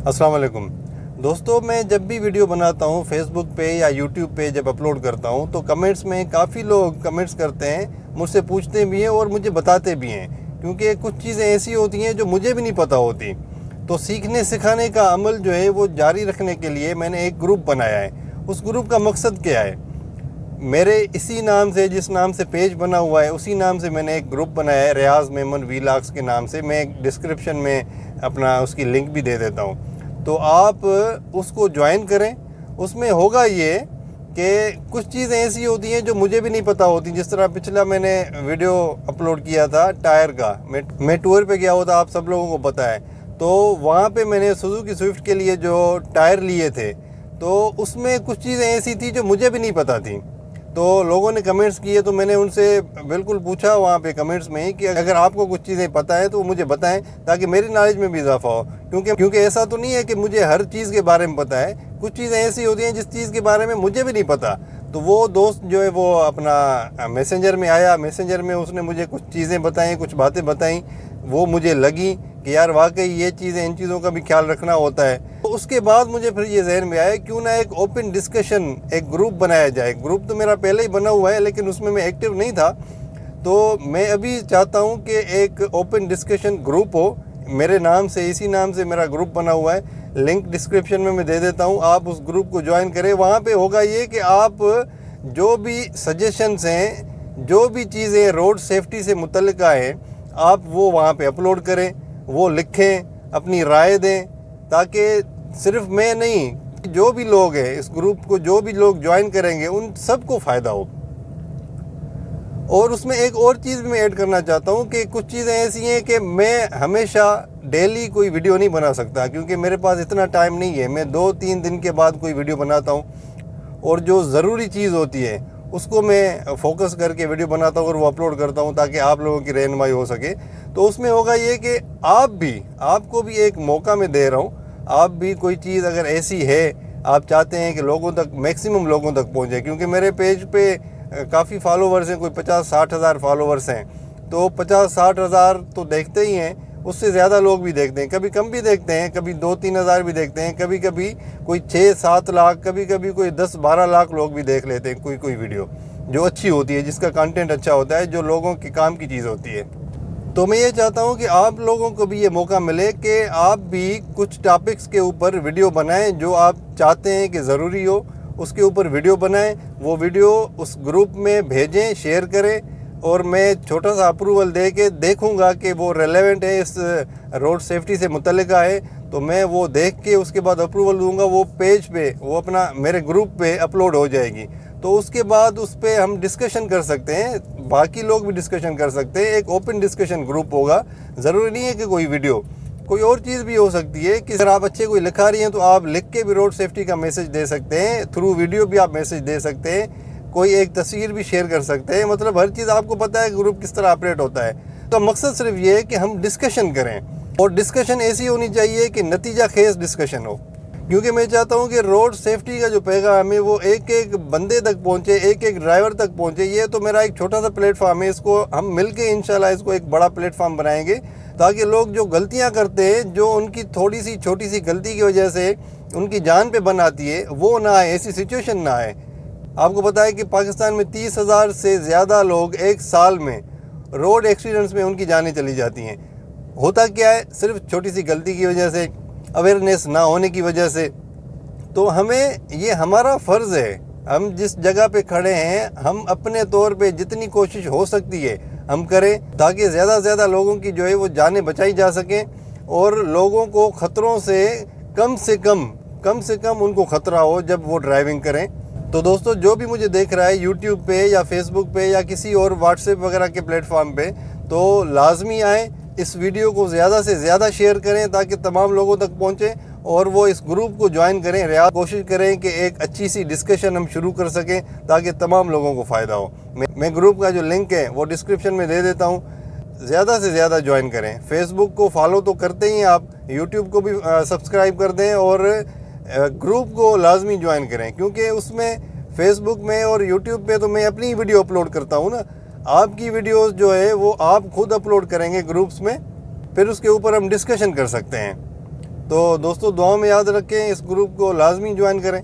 अस्सलाम वालेकुम दोस्तों, मैं जब भी वीडियो बनाता हूँ फेसबुक पे या यूट्यूब पे जब अपलोड करता हूँ तो कमेंट्स में काफ़ी लोग कमेंट्स करते हैं, मुझसे पूछते भी हैं और मुझे बताते भी हैं, क्योंकि कुछ चीज़ें ऐसी होती हैं जो मुझे भी नहीं पता होती। तो सीखने सिखाने का अमल जो है वो जारी रखने के लिए मैंने एक ग्रुप बनाया है। उस ग्रुप का मकसद क्या है? मेरे इसी नाम से, जिस नाम से पेज बना हुआ है, उसी नाम से मैंने एक ग्रुप बनाया है, रियाज मेमन वीलॉग्स के नाम से। मैं एक डिस्क्रिप्शन में अपना उसकी लिंक भी दे देता हूँ, तो आप उसको ज्वाइन करें। उसमें होगा ये कि कुछ चीज़ें ऐसी होती हैं जो मुझे भी नहीं पता होती। जिस तरह पिछला मैंने वीडियो अपलोड किया था टायर का, मैं टूर पे गया हुआ था, आप सब लोगों को पता है। तो वहाँ पे मैंने सुजुकी स्विफ्ट के लिए जो टायर लिए थे, तो उसमें कुछ चीज़ें ऐसी थी जो मुझे भी नहीं पता थी। तो लोगों ने कमेंट्स किए, तो मैंने उनसे बिल्कुल पूछा वहाँ पे कमेंट्स में ही कि अगर आपको कुछ चीज़ें पता है तो मुझे बताएं, ताकि मेरी नॉलेज में भी इजाफा हो। क्योंकि ऐसा तो नहीं है कि मुझे हर चीज़ के बारे में पता है, कुछ चीज़ें ऐसी होती हैं जिस चीज़ के बारे में मुझे भी नहीं पता। तो वो दोस्त जो है वो अपना मैसेंजर में आया, मैसेंजर में उसने मुझे कुछ चीज़ें बताई, कुछ बातें बताई, वो मुझे लगी कि यार वाकई ये चीज़ें, इन चीज़ों का भी ख्याल रखना होता है। तो उसके बाद मुझे फिर ये जहन में आया, क्यों ना एक ओपन डिस्कशन, एक ग्रुप बनाया जाए। ग्रुप तो मेरा पहले ही बना हुआ है, लेकिन उसमें मैं एक्टिव नहीं था। तो मैं अभी चाहता हूँ कि एक ओपन डिस्कशन ग्रुप हो। मेरे नाम से, इसी नाम से मेरा ग्रुप बना हुआ है। लिंक डिस्क्रिप्शन में मैं दे देता हूँ, आप उस ग्रुप को ज्वाइन करें। वहाँ पे होगा ये कि आप जो भी सजेशंस हैं, जो भी चीज़ें रोड सेफ्टी से मुतल्लिका हैं, आप वो वहाँ पे अपलोड करें, वो लिखें, अपनी राय दें, ताकि सिर्फ मैं नहीं, जो भी लोग हैं इस ग्रुप को, जो भी लोग ज्वाइन करेंगे, उन सबको फ़ायदा हो। और उसमें एक और चीज़ भी मैं ऐड करना चाहता हूँ कि कुछ चीज़ें ऐसी हैं कि मैं हमेशा डेली कोई वीडियो नहीं बना सकता, क्योंकि मेरे पास इतना टाइम नहीं है। मैं 2-3 दिन के बाद कोई वीडियो बनाता हूँ, और जो ज़रूरी चीज़ होती है उसको मैं फोकस करके वीडियो बनाता हूँ और वो अपलोड करता हूँ, ताकि आप लोगों की रहनुमाई हो सके। तो उसमें होगा ये कि आपको भी एक मौका मैं दे रहा हूँ। आप भी कोई चीज़ अगर ऐसी है, आप चाहते हैं कि लोगों तक, मैक्सिमम लोगों तक पहुँचे, क्योंकि मेरे पेज पे काफ़ी फॉलोवर्स हैं, कोई 50-60 हज़ार फॉलोवर्स हैं। तो 50-60 हज़ार तो देखते ही हैं, उससे ज़्यादा लोग भी देखते हैं, कभी कम भी देखते हैं, कभी 2-3 हज़ार भी देखते हैं, कभी कभी कोई 6-7 लाख, कभी कभी कोई 10-12 लाख लोग भी देख लेते हैं कोई वीडियो जो अच्छी होती है, जिसका कंटेंट अच्छा होता है, जो लोगों के काम की चीज़ होती है। तो मैं ये चाहता हूँ कि आप लोगों को भी ये मौका मिले कि आप भी कुछ टॉपिक्स के ऊपर वीडियो बनाएं, जो आप चाहते हैं कि ज़रूरी हो, उसके ऊपर वीडियो बनाएं। वो वीडियो उस ग्रुप में भेजें, शेयर करें, और मैं छोटा सा अप्रूवल दे के देखूंगा कि वो रेलेवेंट है, इस रोड सेफ्टी से मुतल्लिका है, तो मैं वो देख के उसके बाद अप्रूवल दूंगा। वो पेज पे, वो अपना मेरे ग्रुप पे अपलोड हो जाएगी। तो उसके बाद उस पर हम डिस्कशन कर सकते हैं, बाकी लोग भी डिस्कशन कर सकते हैं। एक ओपन डिस्कशन ग्रुप होगा। ज़रूरी नहीं है कि कोई वीडियो, कोई और चीज़ भी हो सकती है कि अगर आप अच्छे कोई लिखा रही हैं तो आप लिख के भी रोड सेफ्टी का मैसेज दे सकते हैं, थ्रू वीडियो भी आप मैसेज दे सकते हैं, कोई एक तस्वीर भी शेयर कर सकते हैं। मतलब हर चीज़ आपको पता है ग्रुप किस तरह ऑपरेट होता है। तो मकसद सिर्फ ये है कि हम डिस्कशन करें, और डिस्कशन ऐसी होनी चाहिए कि नतीजा खेज डिस्कशन हो। क्योंकि मैं चाहता हूँ कि रोड सेफ्टी का जो पैगाम है वो एक एक बंदे तक पहुँचे, एक एक ड्राइवर तक पहुँचे। ये तो मेरा एक छोटा सा प्लेटफार्म है, इसको हम मिलके इंशाल्लाह इसको एक बड़ा प्लेटफार्म बनाएंगे, ताकि लोग जो गलतियाँ करते हैं, जो उनकी थोड़ी सी छोटी सी गलती की वजह से उनकी जान पे बन आती है, वो ना आए, ऐसी सिचुएशन ना आए। आपको पता है कि पाकिस्तान में 30,000 से ज़्यादा लोग एक साल में रोड एक्सीडेंट्स में उनकी जानें चली जाती हैं। होता क्या है? सिर्फ छोटी सी गलती की वजह से, अवेयरनेस ना होने की वजह से। तो हमें, ये हमारा फ़र्ज़ है, हम जिस जगह पे खड़े हैं, हम अपने तौर पे जितनी कोशिश हो सकती है हम करें, ताकि ज़्यादा से ज़्यादा लोगों की जो है वो जानें बचाई जा सकें, और लोगों को ख़तरों से कम से कम उनको ख़तरा हो जब वो ड्राइविंग करें। तो दोस्तों, जो भी मुझे देख रहा है यूट्यूब पे या फेसबुक पे या किसी और व्हाट्सएप वगैरह के प्लेटफॉर्म पे, तो लाजमी आए, इस वीडियो को ज़्यादा से ज़्यादा शेयर करें, ताकि तमाम लोगों तक पहुँचे, और वो इस ग्रुप को ज्वाइन करें। कोशिश करें कि एक अच्छी सी डिस्कशन हम शुरू कर सकें, ताकि तमाम लोगों को फ़ायदा हो। मैं ग्रुप का जो लिंक है वो डिस्क्रिप्शन में दे देता हूँ। ज़्यादा से ज़्यादा ज्वाइन करें। फेसबुक को फॉलो तो करते ही आप, यूट्यूब को भी सब्सक्राइब कर दें, और ग्रुप को लाजमी ज्वाइन करें, क्योंकि उसमें फेसबुक में और यूट्यूब पे तो मैं अपनी वीडियो अपलोड करता हूँ ना। आपकी वीडियोस जो है वो आप खुद अपलोड करेंगे ग्रुप्स में, फिर उसके ऊपर हम डिस्कशन कर सकते हैं। تو دوستو دعاؤں میں یاد رکھیں، اس گروپ کو لازمی جوائن کریں۔